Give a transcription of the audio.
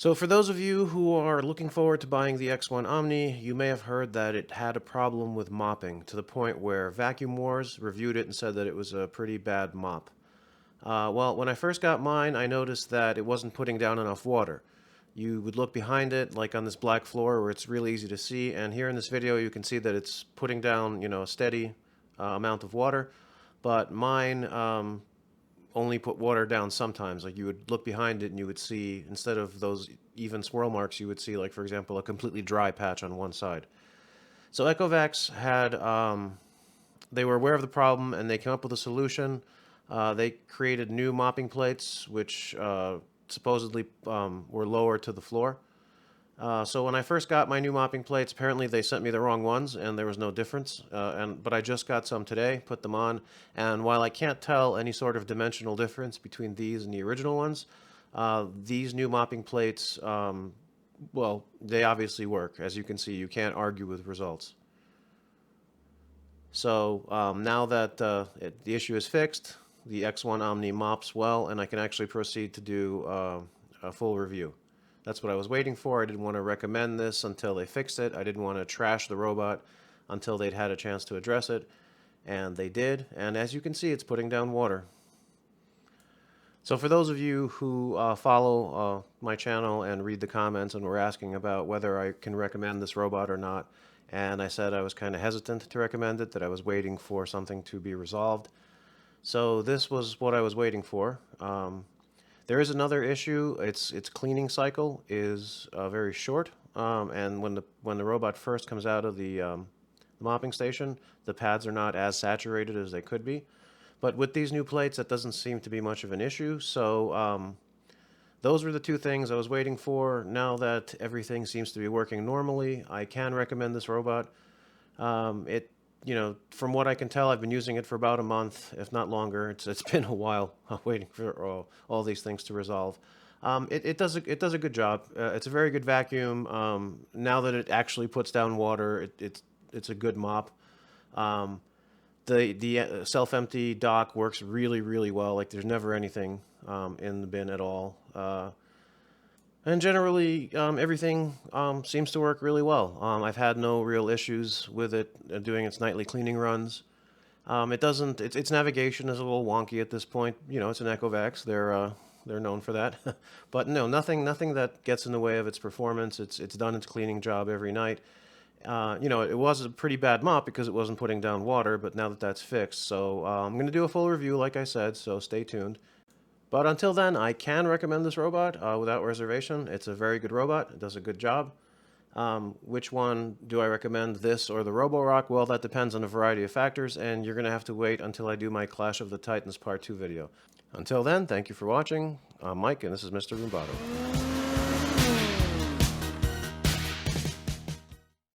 So for those of you who are looking forward to buying the X1 Omni, you may have heard that it had a problem with mopping to the point where Vacuum Wars reviewed it and said that it was a pretty bad mop. Well, when I first got mine, I noticed that it wasn't putting down enough water. You would look behind it, like on this black floor where it's really easy to see, and here in this video you can see that it's putting down, a steady amount of water, but mine only put water down sometimes. Like you would look behind it and you would see, instead of those even swirl marks, you would see, like, for example, a completely dry patch on one side. So Ecovacs had, they were aware of the problem and they came up with a solution. They created new mopping plates, which supposedly were lower to the floor. So when I first got my new mopping plates, apparently they sent me the wrong ones, and there was no difference. But I just got some today, put them on, and while I can't tell any sort of dimensional difference between these and the original ones, these new mopping plates, well, they obviously work. As you can see, you can't argue with results. So now that the issue is fixed, the X1 Omni mops well, and I can actually proceed to do a full review. That's what I was waiting for. I didn't want to recommend this until they fixed it. I didn't want to trash the robot until they'd had a chance to address it, and they did. And as you can see, it's putting down water. So for those of you who follow my channel and read the comments and were asking about whether I can recommend this robot or not, and I said I was kind of hesitant to recommend it, that I was waiting for something to be resolved. So this was what I was waiting for. There is another issue. Its cleaning cycle is very short, and when the robot first comes out of the mopping station, the pads are not as saturated as they could be. But with these new plates, that doesn't seem to be much of an issue. So those were the two things I was waiting for. Now that everything seems to be working normally, I can recommend this robot. From what I can tell, I've been using it for about a month, if not longer. It's been a while waiting for all these things to resolve. It does a good job. It's a very good vacuum. Now that it actually puts down water, it's a good mop. The self-empty dock works really well. Like, there's never anything in the bin at all. And generally, everything seems to work really well. I've had no real issues with it doing its nightly cleaning runs. Its navigation is a little wonky at this point. It's an Ecovacs. They're known for that. But no, nothing that gets in the way of its performance. It's done its cleaning job every night. It was a pretty bad mop because it wasn't putting down water, but now that that's fixed. So I'm going to do a full review, like I said, so stay tuned. But until then, I can recommend this robot without reservation. It's a very good robot. It does a good job. Which one do I recommend, this or the Roborock? Well, that depends on a variety of factors, and you're going to have to wait until I do my Clash of the Titans Part 2 video. Until then, thank you for watching. I'm Mike, and this is Mr. Rumbato.